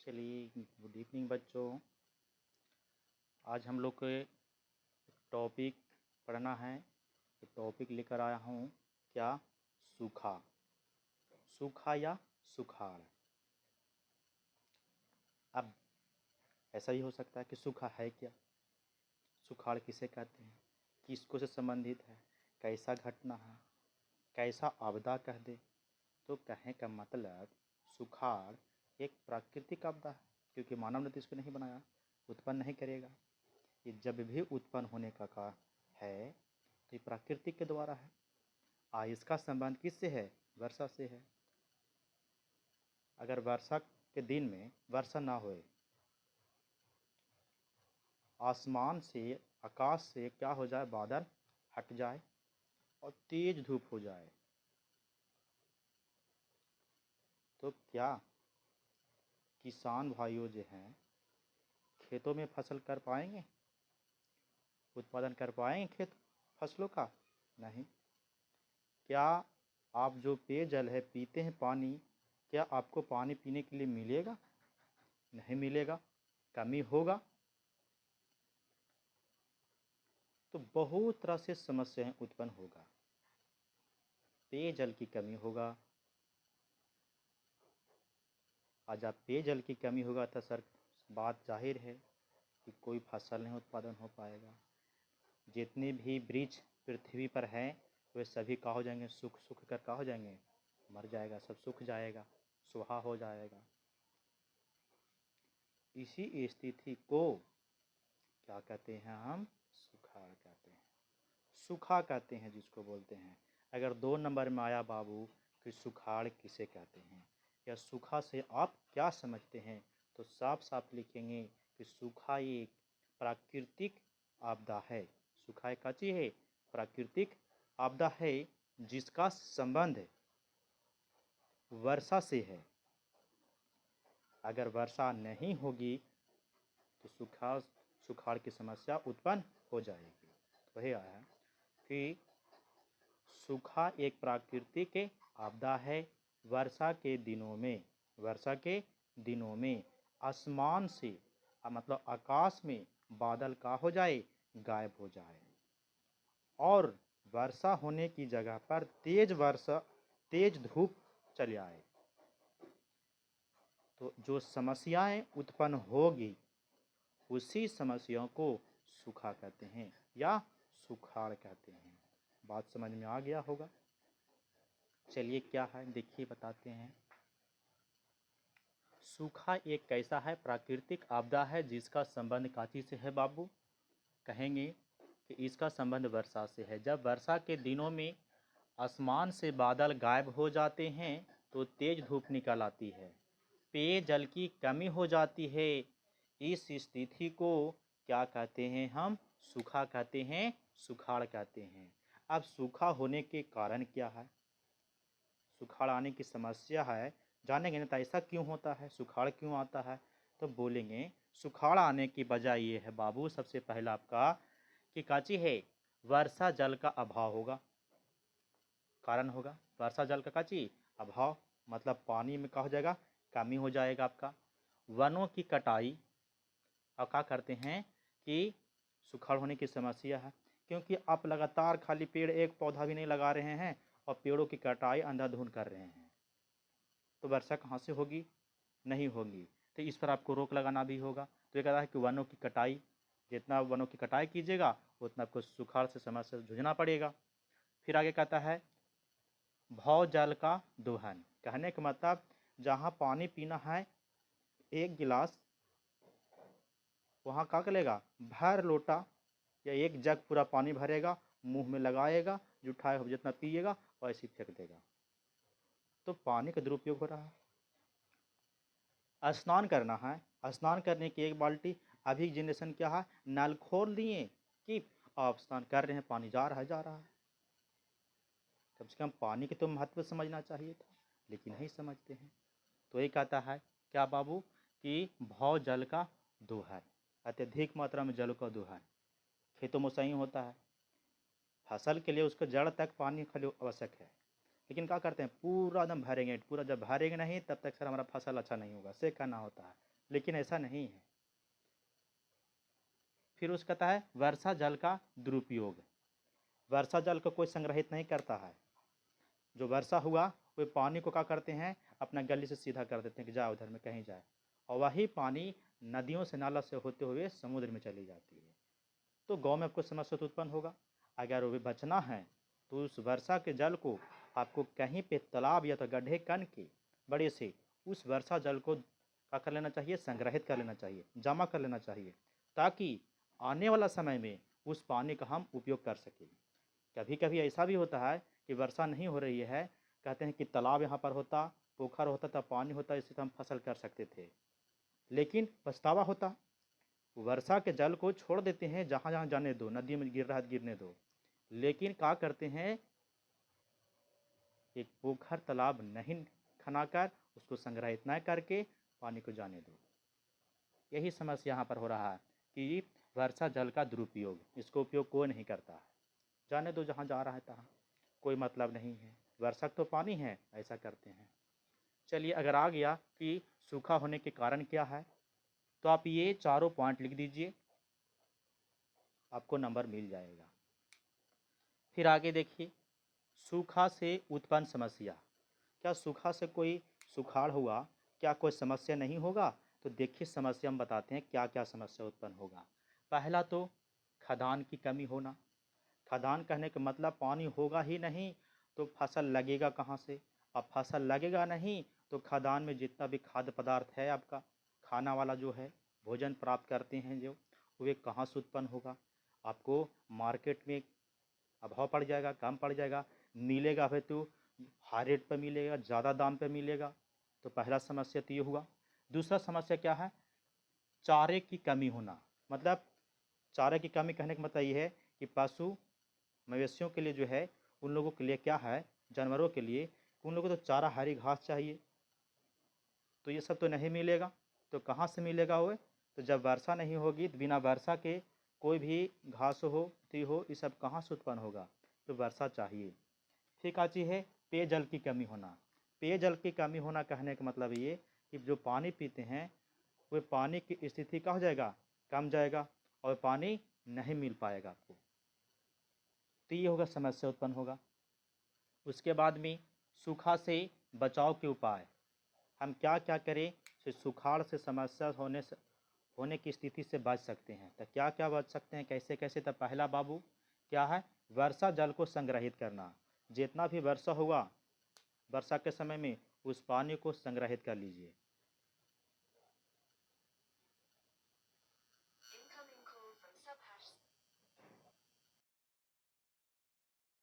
चलिए, good evening बच्चों। आज हम लोग को टॉपिक पढ़ना है। टॉपिक लेकर आया हूँ क्या? सूखा। सूखा या सुखाड़। अब ऐसा ही हो सकता है कि सूखा है क्या, सुखाड़ किसे कहते हैं, किसको से संबंधित है, कैसा घटना है, कैसा आपदा कह दे। तो कहने का मतलब सुखाड़ एक प्राकृतिक आपदा है, क्योंकि मानव ने तो इसको नहीं बनाया, उत्पन्न नहीं करेगा। ये जब भी उत्पन्न होने का है तो ये प्राकृतिक के द्वारा है। इसका संबंध किससे है? वर्षा से है। अगर वर्षा के दिन में वर्षा ना होए, आसमान से, आकाश से क्या हो जाए, बादल हट जाए और तेज धूप हो जाए, तो क्या किसान भाइयों जो हैं खेतों में फसल कर पाएंगे, उत्पादन कर पाएंगे खेत फसलों का? नहीं। क्या आप जो पेयजल है पीते हैं, पानी, क्या आपको पानी पीने के लिए मिलेगा? नहीं मिलेगा, कमी होगा। तो बहुत तरह से समस्याएं उत्पन्न होगा, पेयजल की कमी होगा। आज आप पेयजल की कमी होगा तो सर बात जाहिर है कि कोई फसल नहीं उत्पादन हो पाएगा। जितने भी वृक्ष पृथ्वी पर हैं वे सभी क्या हो जाएंगे, सूख सूख कर क्या हो जाएंगे, मर जाएगा, सब सूख जाएगा, सुहा हो जाएगा। इसी स्थिति को क्या कहते हैं हम? सुखाड़ कहते हैं। सूखा कहते हैं जिसको बोलते हैं। अगर 2 नंबर में आया बाबू कि सुखाड़ किसे कहते हैं या सूखा से आप क्या समझते हैं, तो साफ साफ लिखेंगे कि सूखा एक प्राकृतिक आपदा है। सूखा एक क्या चीज़ है? प्राकृतिक आपदा है, जिसका संबंध वर्षा से है। अगर वर्षा नहीं होगी तो सुखाड़ की समस्या उत्पन्न हो जाएगी। वही आया है कि सूखा एक प्राकृतिक आपदा है। वर्षा के दिनों में आसमान से, मतलब आकाश में बादल का हो जाए, गायब हो जाए, और वर्षा होने की जगह पर तेज धूप चले आए। तो जो समस्याएं उत्पन्न होगी उसी समस्याओं को सूखा कहते हैं या सुखाड़ कहते हैं। बात समझ में आ गया होगा। चलिए क्या है देखिए, बताते हैं। सूखा एक कैसा है? प्राकृतिक आपदा है जिसका संबंध काची से है बाबू? कहेंगे कि इसका संबंध वर्षा से है। जब वर्षा के दिनों में आसमान से बादल गायब हो जाते हैं तो तेज धूप निकल आती है, पेयजल की कमी हो जाती है। इस स्थिति को क्या कहते हैं हम? सूखा कहते हैं, सुखाड़ कहते हैं। अब सूखा होने के कारण क्या है, सुखाड़ आने की समस्या है, जानेंगे ना। तो ऐसा क्यों होता है, सुखाड़ क्यों आता है? तो बोलेंगे सुखाड़ आने की वजह ये है बाबू, सबसे पहला आपका कि काची है, वर्षा जल का अभाव होगा। कारण होगा वर्षा जल का काची अभाव, मतलब पानी में क्या हो जाएगा, कमी हो जाएगा आपका। वनों की कटाई, और क्या करते हैं कि सुखाड़ होने की समस्या है, क्योंकि आप लगातार खाली पेड़, एक पौधा भी नहीं लगा रहे हैं और पेड़ों की कटाई अंधाधुंध कर रहे हैं, तो वर्षा कहाँ से होगी? नहीं होगी। तो इस पर आपको रोक लगाना भी होगा। तो ये कह रहा है कि वनों की कटाई, जितना वनों की कटाई कीजिएगा उतना आपको सुखाड़ से समस्या से जूझना पड़ेगा। फिर आगे कहता है भव जल का दोहन। कहने का मतलब जहाँ पानी पीना है 1 गिलास, वहाँ क्या करेगा, भर लोटा या 1 जग पूरा पानी भरेगा, मुंह में लगाएगा, जुठाए जितना पिएगा वैसे ही फेंक देगा। तो पानी का दुरुपयोग हो रहा है। स्नान करना है, स्नान करने की 1 बाल्टी, अभी जनरेशन क्या है, नल खोल दिए कि आप स्नान कर रहे हैं, पानी जा रहा है। कम से कम पानी के तो महत्व समझना चाहिए था, लेकिन नहीं समझते हैं। तो ये कहता है क्या बाबू कि भव जल का दोहन, अत्यधिक मात्रा में जल का दोहन। खेतों में सही होता है, फसल के लिए उसको जड़ तक पानी खाली आवश्यक है, लेकिन क्या करते हैं, पूरा एकदम भरेंगे, पूरा जब भरेंगे नहीं तब तक सर हमारा फसल अच्छा नहीं होगा, से कहना होता है। लेकिन ऐसा नहीं है। फिर उसका कहता है वर्षा जल का दुरुपयोग। वर्षा जल को कोई संग्रहित नहीं करता है। जो वर्षा हुआ वे पानी को क्या करते हैं, अपना गली से सीधा कर देते हैं कि जाए उधर में कहीं जाए, और वही पानी नदियों से नाला से होते हुए समुद्र में चली जाती है। तो गांव में आपको समस्या तो उत्पन्न होगा। अगर वो भी बचना है तो उस वर्षा के जल को आपको कहीं पे तालाब या तो गड्ढे कन के बड़े से उस वर्षा जल को क्या कर लेना चाहिए, संग्रहित कर लेना चाहिए, जमा कर लेना चाहिए, ताकि आने वाला समय में उस पानी का हम उपयोग कर सकें। कभी कभी ऐसा भी होता है कि वर्षा नहीं हो रही है, कहते हैं कि तालाब यहाँ पर होता, पोखर होता, तब पानी होता, इससे तो हम फसल कर सकते थे, लेकिन पछतावा होता। वर्षा के जल को छोड़ देते हैं, जहाँ जहाँ जाने दो, नदी में गिर रहा है गिरने दो, लेकिन क्या करते हैं, एक पोखर तालाब नहीं खनाकर उसको संग्रहित न करके पानी को जाने दो। यही समस्या यहाँ पर हो रहा है कि वर्षा जल का दुरुपयोग, इसको उपयोग कोई नहीं करता है। जाने दो, जहाँ जा रहा है तहाँ, कोई मतलब नहीं है, वर्षा तो पानी है, ऐसा करते हैं। चलिए, अगर आ गया कि सूखा होने के कारण क्या है, तो आप ये चारों पॉइंट लिख दीजिए, आपको नंबर मिल जाएगा। फिर आगे देखिए, सूखा से उत्पन्न समस्या। क्या सूखा से कोई सुखाड़ हुआ, क्या कोई समस्या नहीं होगा? तो देखिए, समस्या हम बताते हैं क्या क्या समस्या उत्पन्न होगा। पहला तो खदान की कमी होना। खदान कहने का मतलब पानी होगा ही नहीं तो फसल लगेगा कहाँ से? अब फसल लगेगा नहीं तो खदान में जितना भी खाद्य पदार्थ है, आपका खाना वाला जो है, भोजन प्राप्त करते हैं जो, वे कहाँ से उत्पन्न होगा? आपको मार्केट में अभाव पड़ जाएगा, कम पड़ जाएगा, मिलेगा फिर तो हाई रेट पर मिलेगा, ज़्यादा दाम पर मिलेगा। तो पहला समस्या तो ये हुआ। दूसरा समस्या क्या है? चारे की कमी होना। मतलब चारे की कमी कहने का मतलब ये है कि पशु मवेशियों के लिए जो है, उन लोगों के लिए क्या है, जानवरों के लिए, उन लोगों को तो चारा हरी घास चाहिए, तो ये सब तो नहीं मिलेगा। तो कहाँ से मिलेगा वो? तो जब वर्षा नहीं होगी तो बिना वर्षा के कोई भी घास हो, ती हो, ये सब कहाँ से उत्पन्न होगा? तो वर्षा चाहिए। फिर क्या चीज़ है? पेयजल की कमी होना। पेयजल की कमी होना कहने का मतलब ये कि जो पानी पीते हैं वह पानी की स्थिति क्या हो जाएगा, कम जाएगा, और पानी नहीं मिल पाएगा आपको। तो ये होगा, समस्या उत्पन्न होगा। उसके बाद में सूखा से बचाव के उपाय, हम क्या क्या करें कि सुखाड़ से समस्या होने की स्थिति से बच सकते हैं। तो क्या क्या बच सकते हैं, कैसे कैसे? तो पहला बाबू क्या है? वर्षा जल को संग्रहित करना। जितना भी वर्षा हुआ वर्षा के समय में उस पानी को संग्रहित कर लीजिए।